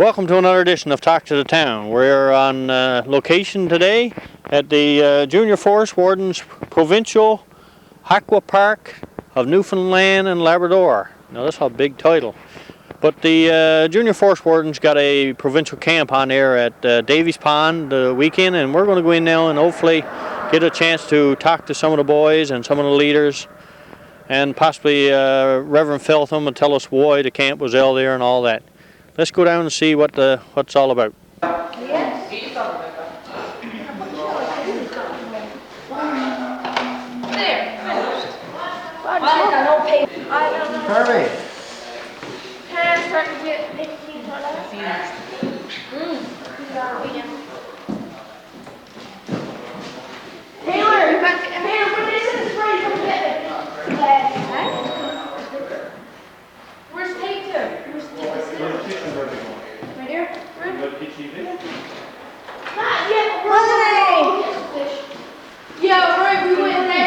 Welcome to another edition of Talk to the Town. We're on location today at the Junior Forest Warden's Provincial Aqua Park of Newfoundland and Labrador. Now that's a big title. But the Junior Forest Warden's got a provincial camp on there at Davies Pond the weekend, and we're going to go in now and hopefully get a chance to talk to some of the boys and some of the leaders, and possibly Reverend Feltham and tell us why the camp was held there and all that. Let's go down and see what what's all about. Yes. Kirby. Taylor, what is this spray from Where's Tate to? Where's right here? Not yet, right. Yeah, right, we went there.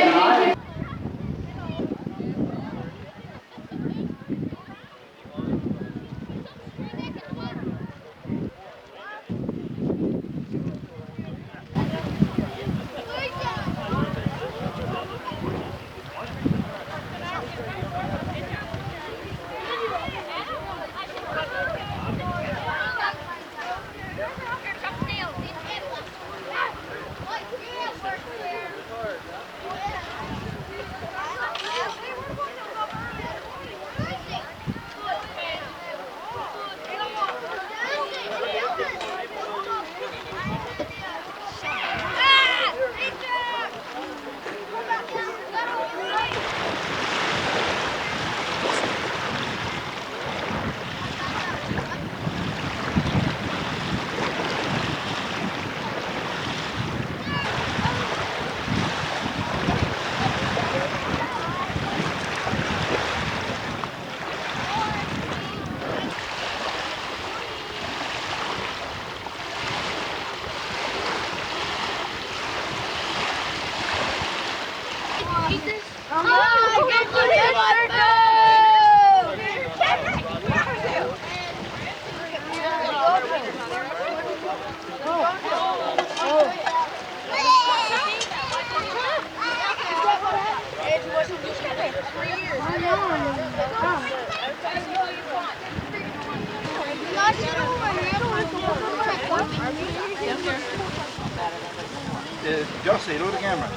Josie, look at the camera.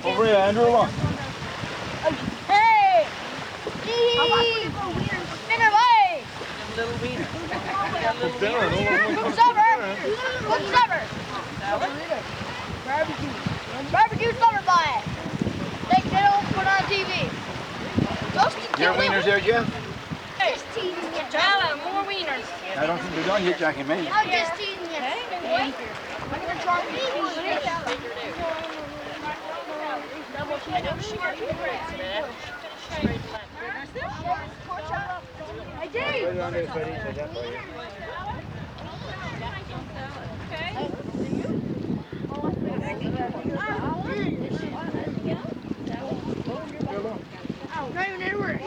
Over here, Andrew, along. Hey! Spinner away! Little wiener. What's over? What's over? Barbecue. Barbecue supper by it. Take that old put on TV. Your wieners there, Jeff? Just teasing you. Jala, more wieners. I don't think they're done yet, Jackie, me. I'm just teasing you. Thank you. I did. Not even anywhere.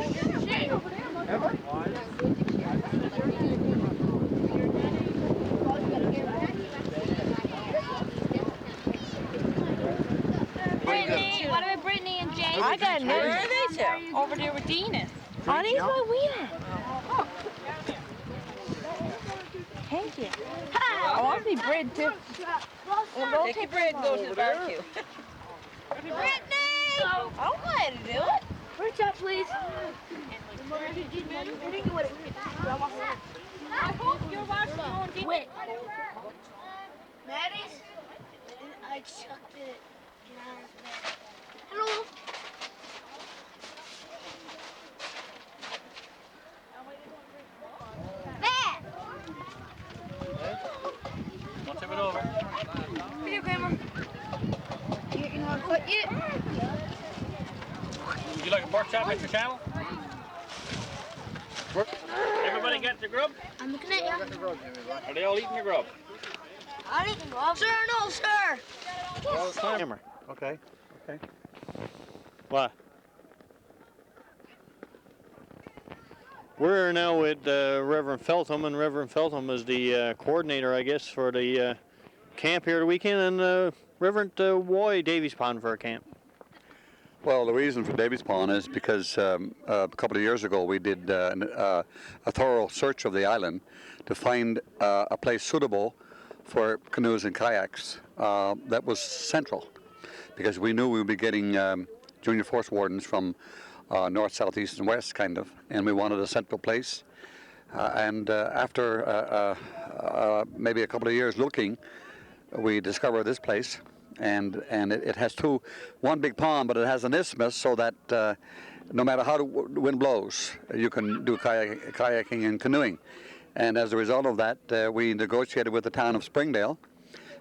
What about Brittany and Jay? I got news. Where are they two? Over there with Dina. Oh, these my wiener. Thank you. I want to be bread too. Take your bread and go to the barbecue. Brittany! I'll go ahead and do it. Reach out, please. I hope you're watching. Wait. Maddie's? I chucked it. Hello? Matt! Let's have it over. Video camera. You know how to cut it? Would you like a pork chop, Mr. Channel? Everybody got their grub? I'm looking at you. Are they all eating your grub? I'm eating grub. Sir, no, sir. Camera. Okay. What? We're now with Reverend Feltham, and Reverend Feltham is the coordinator, I guess, for the camp here the weekend, and Reverend, why Davies Pond for a camp? Well, the reason for Davies Pond is because a couple of years ago we did a thorough search of the island to find a place suitable for canoes and kayaks that was central, because we knew we would be getting Junior Forest Wardens from north, south, east, and west, kind of, and we wanted a central place. And after maybe a couple of years looking, we discovered this place. And it has one big pond, but it has an isthmus, so that no matter how the wind blows, you can do kayaking and canoeing. And as a result of that, we negotiated with the town of Springdale,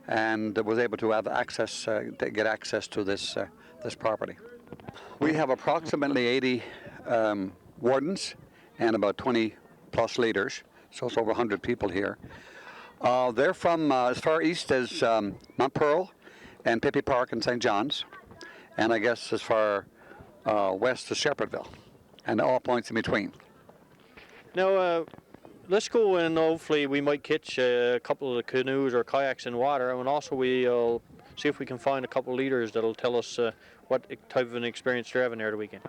and was able to have get access to this property. We have approximately 80 wardens and about 20 plus leaders, so it's over 100 people here. They're from as far east as Mount Pearl and Pippi Park and St. John's, and I guess as far west as Shepherdville, and all points in between. Now, let's go, and hopefully we might catch a couple of the canoes or kayaks in water, and also we'll see if we can find a couple of leaders that'll tell us what type of an experience they're having there the weekend.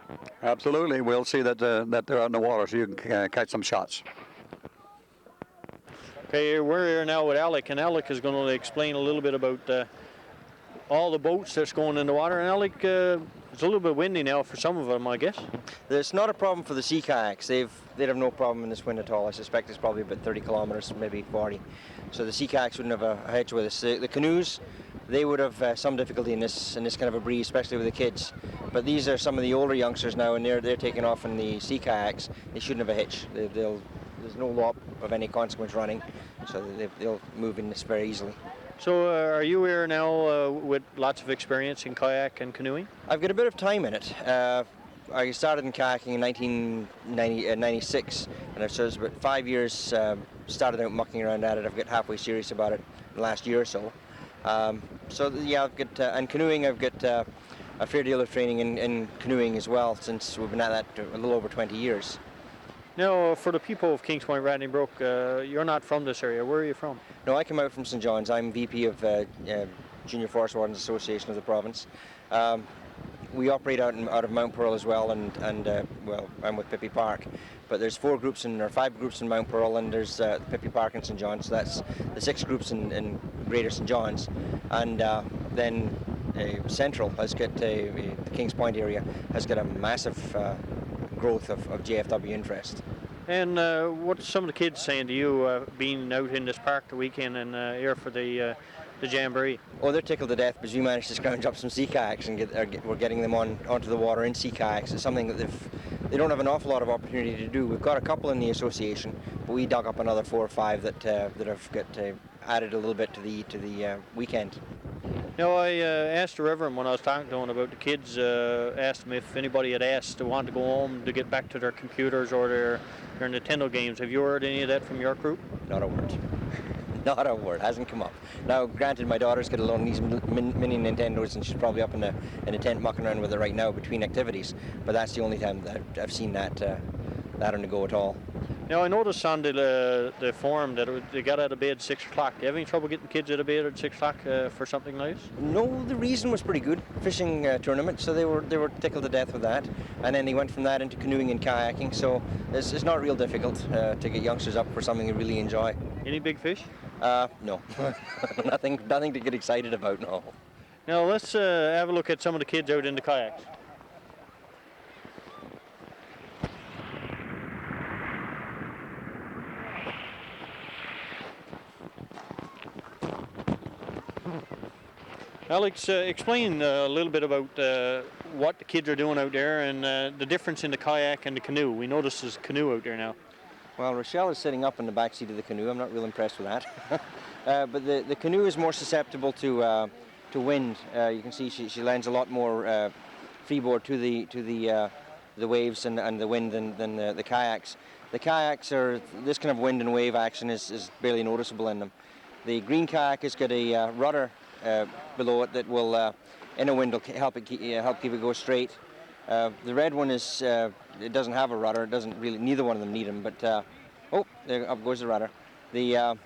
Absolutely, we'll see that they're out in the water, so you can catch some shots. Okay, we're here now with Alec, and Alec is going to explain a little bit about all the boats that's going in the water. And Alec, it's a little bit windy now for some of them, I guess. There's not a problem for the sea kayaks. They'd have no problem in this wind at all. I suspect it's probably about 30 kilometers, maybe 40. So the sea kayaks wouldn't have a hitch with us. The canoes, they would have some difficulty in this kind of a breeze, especially with the kids. But these are some of the older youngsters now, and they're taking off in the sea kayaks. They shouldn't have a hitch. There's no law of any consequence running, so they'll move in this very easily. So are you here now with lots of experience in kayak and canoeing? I've got a bit of time in it. I started in kayaking in 1996, and I've sort of about 5 years started out mucking around at it. I've got halfway serious about it in the last year or so. Yeah, I've got, and canoeing, I've got a fair deal of training in canoeing as well, since we've been at that a little over 20 years. Now, for the people of Kings Point, Radney Brook, you're not from this area. Where are you from? No, I came out from St. John's. I'm VP of Junior Forest Wardens Association of the province. We operate out of Mount Pearl as well, and well, I'm with Pippi Park. But there's 5 groups in Mount Pearl, and there's Pippi Park and St. John's. So that's the 6 groups in Greater St. John's, and then Central has got the Kings Point area has got a massive growth of JFW interest. And what's some of the kids saying to you being out in this park the weekend and here for the jamboree? Oh, they're tickled to death because we managed to scrounge up some sea kayaks, and we're getting them onto the water in sea kayaks. It's something that they don't have an awful lot of opportunity to do. We've got a couple in the association, but we dug up another 4 or 5 that have got added a little bit to the weekend. Now, I asked the Reverend when I was talking to him about the kids, asked him if anybody had asked to want to go home to get back to their computers or their Nintendo games. Have you heard any of that from your group? Not a word. Not a word. Hasn't come up. Now, granted, my daughter's got a loan of these mini Nintendos, and she's probably up in a tent mucking around with it right now between activities. But that's the only time that I've seen that on the go at all. Now, I noticed on the forum that they got out of bed 6 o'clock. Do you have any trouble getting kids out of bed at 6 o'clock for something like this? No, the reason was pretty good. Fishing tournament, so they were tickled to death with that. And then they went from that into canoeing and kayaking, so it's not real difficult to get youngsters up for something they really enjoy. Any big fish? No. nothing to get excited about, no. Now, let's have a look at some of the kids out in the kayaks. Alex, explain a little bit about what the kids are doing out there and the difference in the kayak and the canoe. We notice there's a canoe out there now. Well, Rochelle is sitting up in the back seat of the canoe. I'm not real impressed with that. But the canoe is more susceptible to wind. You can see she lends a lot more freeboard to the waves and the wind than the kayaks. The kayaks are, this kind of wind and wave action is barely noticeable in them. The green kayak has got a rudder below it that will, in a wind, will help keep it go straight. The red one is it doesn't have a rudder. It doesn't really. Neither one of them need them. But oh, there up goes the rudder. But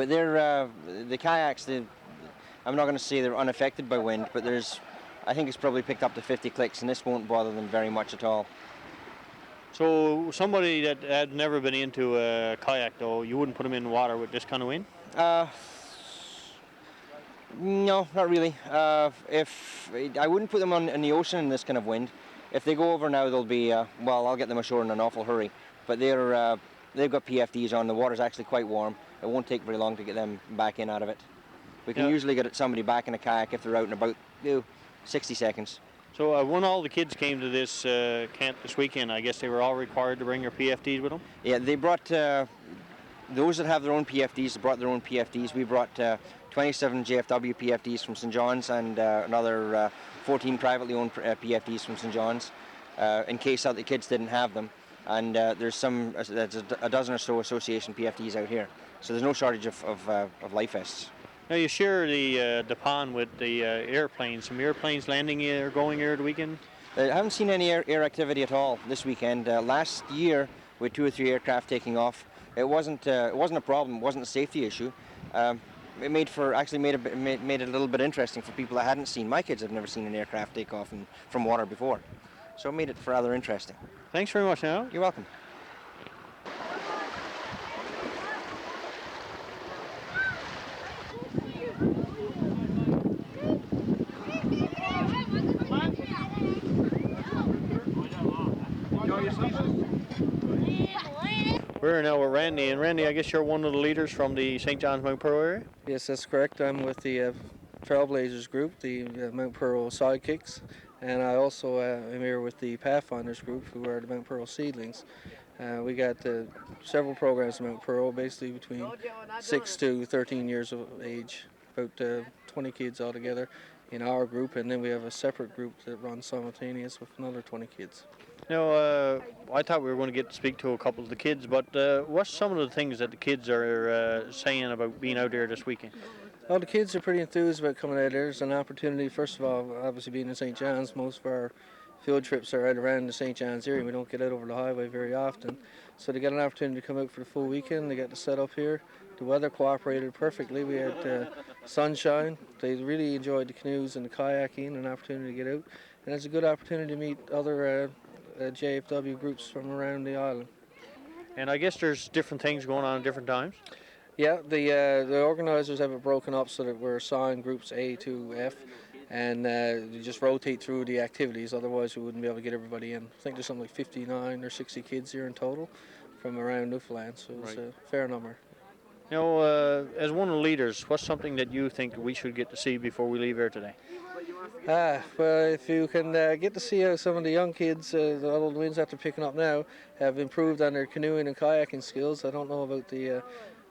they're the kayaks. I'm not going to say they're unaffected by wind, but I think it's probably picked up to 50 clicks, and this won't bother them very much at all. So somebody that had never been into a kayak, though, you wouldn't put them in water with this kind of wind? No, not really. If I wouldn't put them in the ocean in this kind of wind. If they go over now, they'll be well. I'll get them ashore in an awful hurry. But they've got PFDs on. The water's actually quite warm. It won't take very long to get them back in out of it. We can usually get somebody back in a kayak if they're out in about 60 seconds. So when all the kids came to this camp this weekend, I guess they were all required to bring their PFDs with them? Yeah, they brought, those that have their own PFDs brought their own PFDs. We brought 27 JFW PFDs from St. John's and another 14 privately owned PFDs from St. John's in case the kids didn't have them. And there's a dozen or so association PFDs out here. So there's no shortage of life vests. Now you share the pond with the airplanes. Some airplanes landing or going here the weekend? I haven't seen any air activity at all this weekend. Last year, we had 2 or 3 aircraft taking off. It wasn't a problem. It wasn't a safety issue. It made it a little bit interesting for people that hadn't seen. My kids have never seen an aircraft take off from water before, so it made it rather interesting. Thanks very much, now. You're welcome. We're now with Randy, and Randy, I guess you're one of the leaders from the St. John's Mount Pearl area? Yes, that's correct. I'm with the Trailblazers group, the Mount Pearl Sidekicks, and I also am here with the Pathfinders group, who are the Mount Pearl Seedlings. We got several programs in Mount Pearl, basically between 6 to 13 years of age, about 20 kids altogether in our group, and then we have a separate group that runs simultaneous with another 20 kids. Now, I thought we were going to get to speak to a couple of the kids, but what's some of the things that the kids are saying about being out there this weekend? Well, the kids are pretty enthused about coming out there. There's an opportunity, first of all, obviously being in St. John's, most of our field trips are right around the St. John's area. We don't get out over the highway very often. So they got an opportunity to come out for the full weekend. They got to set up here. The weather cooperated perfectly. We had sunshine. They really enjoyed the canoes and the kayaking, an opportunity to get out. And it's a good opportunity to meet other JFW groups from around the island. And I guess there's different things going on at different times? Yeah, the organisers have it broken up so that we're assigned groups A to F, and you just rotate through the activities, otherwise we wouldn't be able to get everybody in. I think there's something like 59 or 60 kids here in total from around Newfoundland, so it's a fair number. You know, as one of the leaders, what's something that you think we should get to see before we leave here today? Well, if you can get to see how some of the young kids, although the winds after picking up now, have improved on their canoeing and kayaking skills. I don't know about the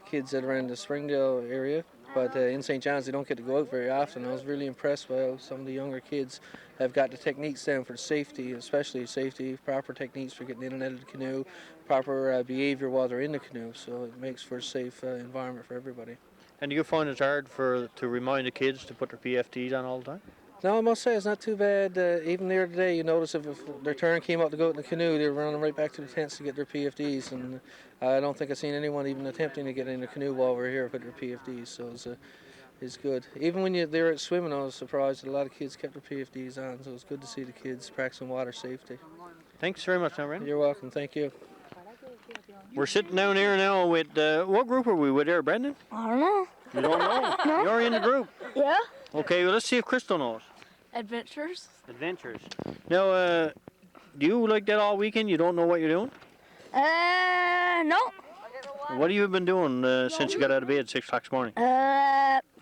kids that are in the Springdale area, but in St. John's they don't get to go out very often. I was really impressed by how some of the younger kids have got the techniques down for safety, especially safety, proper techniques for getting in and out of the canoe, proper behavior while they're in the canoe, so it makes for a safe environment for everybody. And do you find it's hard to remind the kids to put their PFDs on all the time? No, I must say it's not too bad. Even there today, you notice if their turn came up to go out in the canoe, they were running right back to the tents to get their PFDs, and I don't think I've seen anyone even attempting to get in the canoe while we're here with their PFDs, so it's good. Even when they were out swimming, I was surprised that a lot of kids kept their PFDs on, so it's good to see the kids practicing water safety. Thanks very much, now, Randy. You're welcome, thank you. We're sitting down here now with, what group are we with there, Brendan? I don't know. You don't know? No. You're in the group. Yeah. Okay, well, let's see if Crystal knows. Adventures? Adventures. Now, do you like that all weekend? You don't know what you're doing? No. What have you been doing since you got out of bed at 6 o'clock this morning?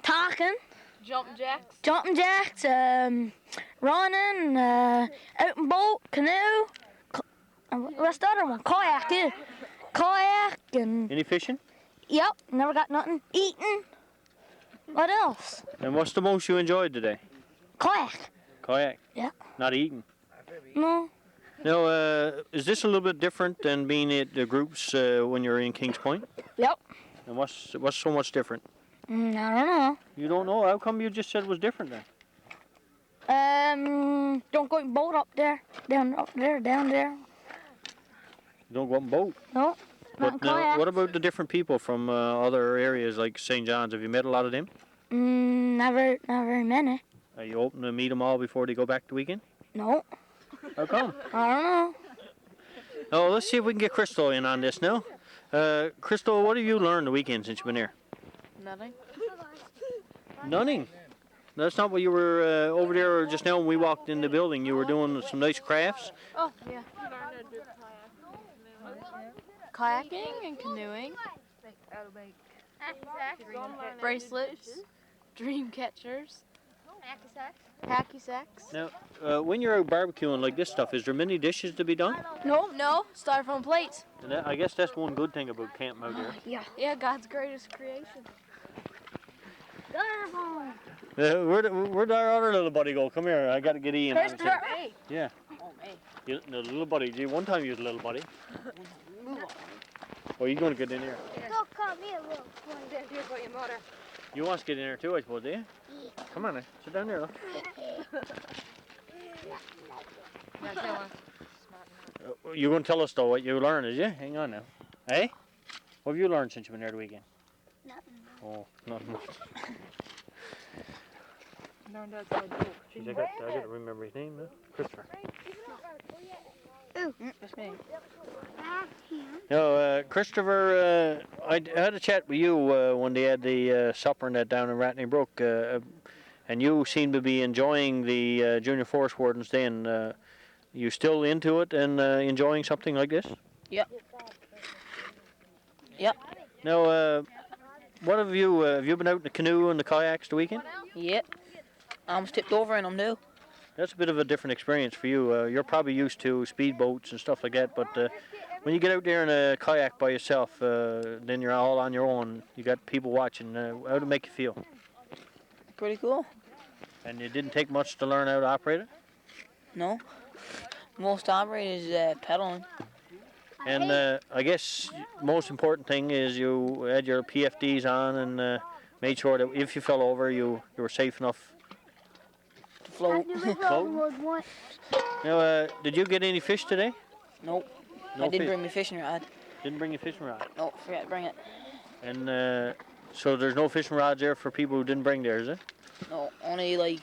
Talking. Jumping jacks? Running, out in boat, canoe. What's the other one? Kayaking. Kayaking. Any fishing? Yep, never got nothing. Eating. What else? And what's the most you enjoyed today? Kayak. Kayak? Yeah. Not eating? No. Now, is this a little bit different than being at the groups when you're in Kings Point? Yep. And what's so much different? I don't know. You don't know? How come you just said it was different then? Don't go boat up there. Down there. You don't go up and boat. No. Not in But now, kayak. what about the different people from other areas like St. John's? Have you met a lot of them? Not very many. Are you hoping to meet them all before they go back the weekend? No. How come? I don't know. Oh, let's see if we can get Crystal in on this now. Crystal, what have you learned the weekend since you've been here? Nothing. Nothing. That's not what you were over there just now when we walked in the building. You were doing some nice crafts. Oh, yeah. Kayaking and canoeing. Bracelets. Dream catchers. Hacky sacks. Now, when you're out barbecuing like this stuff, is there many dishes to be done? No, styrofoam plates. And I guess that's one good thing about camping out here. Yeah, God's greatest creation. Where'd our other little buddy go? Come here, I got to get Ian. Christopher. Hey. Yeah. Oh, hey. The little buddy. Gee, one time you was a little buddy. Oh, you going to get in here? Don't call me a little boy. You want to get in there too, I suppose, do you? Come on, now. Sit down there, look. You're going to tell us, though, what you learned, is you? Hang on now. Hey? What have you learned since you've been there the weekend? Nothing. Oh, nothing much. Jeez, I got to remember his name now. Christopher. That's me. No, Christopher, I had a chat with you when they had the supper and that down in Ratney Brook, and you seem to be enjoying the Junior Forest Wardens then. You still into it and enjoying something like this? Yep. Now, what have you been out in the canoe and the kayaks the weekend? Yep. I almost tipped over in them, too. That's a bit of a different experience for you. You're probably used to speedboats and stuff like that, but when you get out there in a kayak by yourself, then you're all on your own. You got people watching. How did it make you feel? Pretty cool. And it didn't take much to learn how to operate it? No. Most operators pedaling. And I guess most important thing is you had your PFDs on and made sure that if you fell over, you were safe enough. Float. Now, did you get any fish today? Nope. No I didn't fish. bring my fishing rod. Didn't bring your fishing rod. Nope, forgot to bring it. And so there's no fishing rods there for people who didn't bring theirs, is it? No, only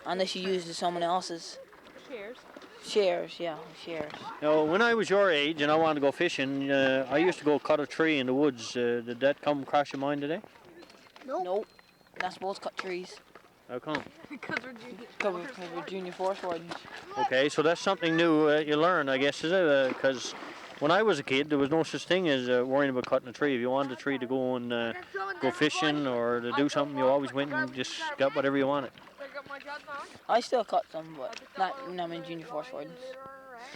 unless you use someone else's. Shares, yeah, shares. Now, when I was your age and I wanted to go fishing, I used to go cut a tree in the woods. Did that come across your mind today? Nope. Not supposed to cut trees. How come? Because we're Junior Forest Wardens. Okay, so that's something new you learn, I guess, is it? Because when I was a kid, there was no such thing as worrying about cutting a tree. If you wanted a tree to go and go fishing or to do something, you always went and just got whatever you wanted. I still cut some, but not when I'm in Junior Forest Wardens.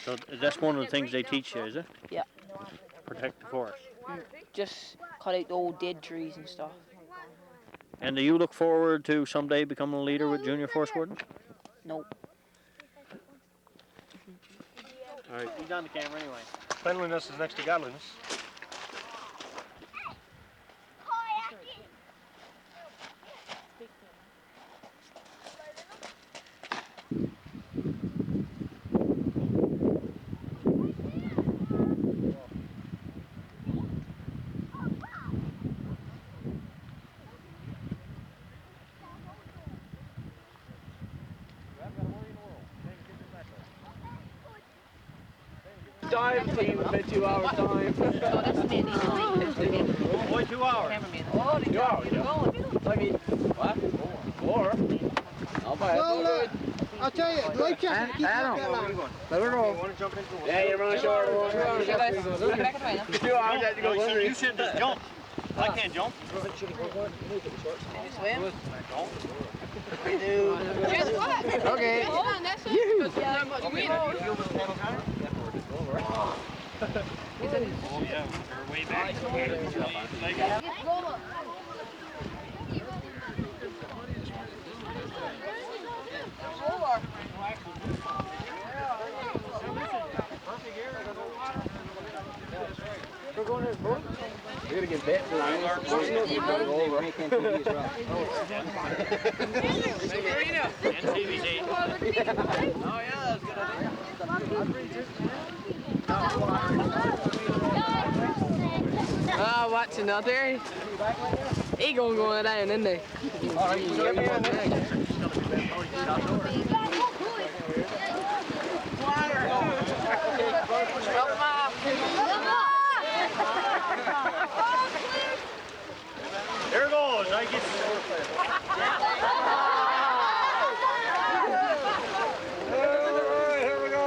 So that's one of the things they teach you, is it? Yeah. Protect the forest. Just cut out the old dead trees and stuff. And do you look forward to someday becoming a leader with Junior Forest Warden? Nope. All right, he's on the camera anyway. Cleanliness is next to godliness. Time team would be 2 hours time. Boy, 2 hours. 2 hours, yeah. I mean, what? 4. I'll buy it. Well, I'll tell you, life jacket, keep that line. Let her go. Yeah, you're running short. 2 hours, you have to go through. You should just jump. I can't jump. Swim? Okay. Hold on, that's it. Oh yeah, they're way back. We're going to the boat? We're gonna get bit tonight. Ah, watch another. He gonna go down, isn't he? There goes. I get. Here we go.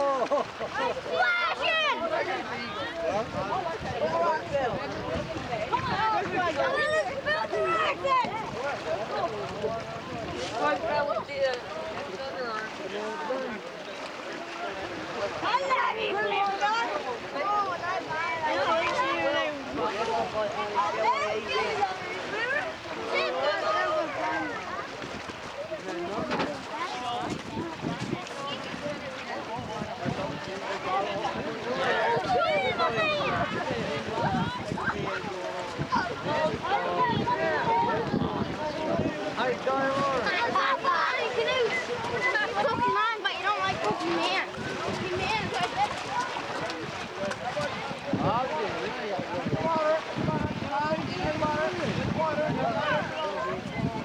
Pokemon, but you don't like Pokemon. Pokemon, like that.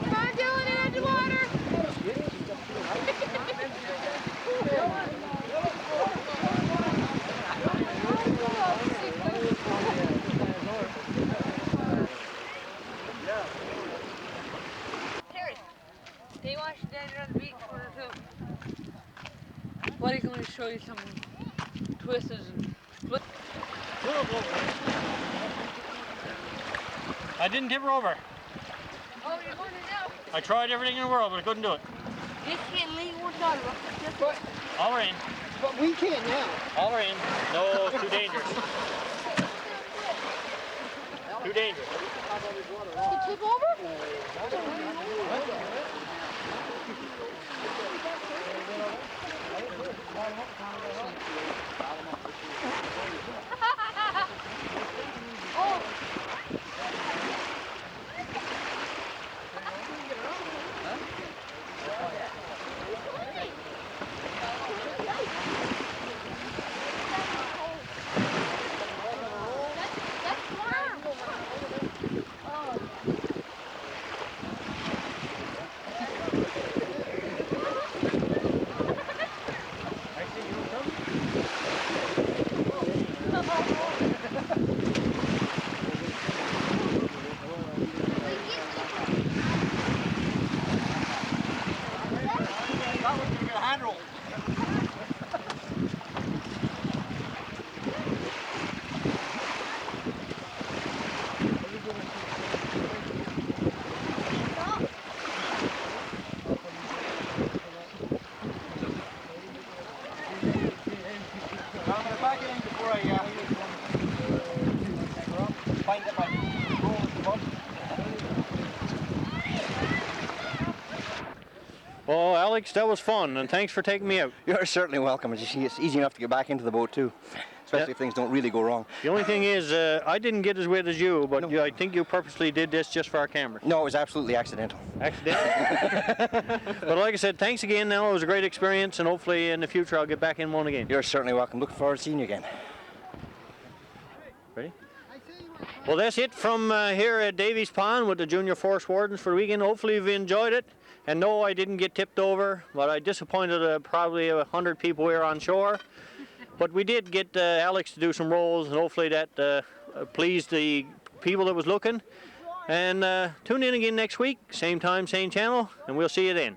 Come on, Dylan, in the water. They want you down on the beach for her too. What are you going to show you some twists and flips? I didn't tip her over. Oh, you're going to now? I tried everything in the world, but I couldn't do it. This can't leave what's on it. All in. But we can't now. All in. No, too dangerous. Too dangerous. You tip over? Well, Alex, that was fun, and thanks for taking me out. You're certainly welcome. As you see, it's easy enough to get back into the boat too, especially if things don't really go wrong. The only thing is, I didn't get as wet as you, but I think you purposely did this just for our cameras. No, it was absolutely accidental. Accidentally. But like I said, thanks again, Nell. It was a great experience, and hopefully in the future I'll get back in one again. You're certainly welcome. Looking forward to seeing you again. Ready? Well, that's it from here at Davies Pond with the Junior Forest Wardens for the weekend. Hopefully you've enjoyed it. And no, I didn't get tipped over, but I disappointed probably 100 people here on shore. But we did get Alex to do some rolls, and hopefully that pleased the people that was looking. And tune in again next week, same time, same channel, and we'll see you then.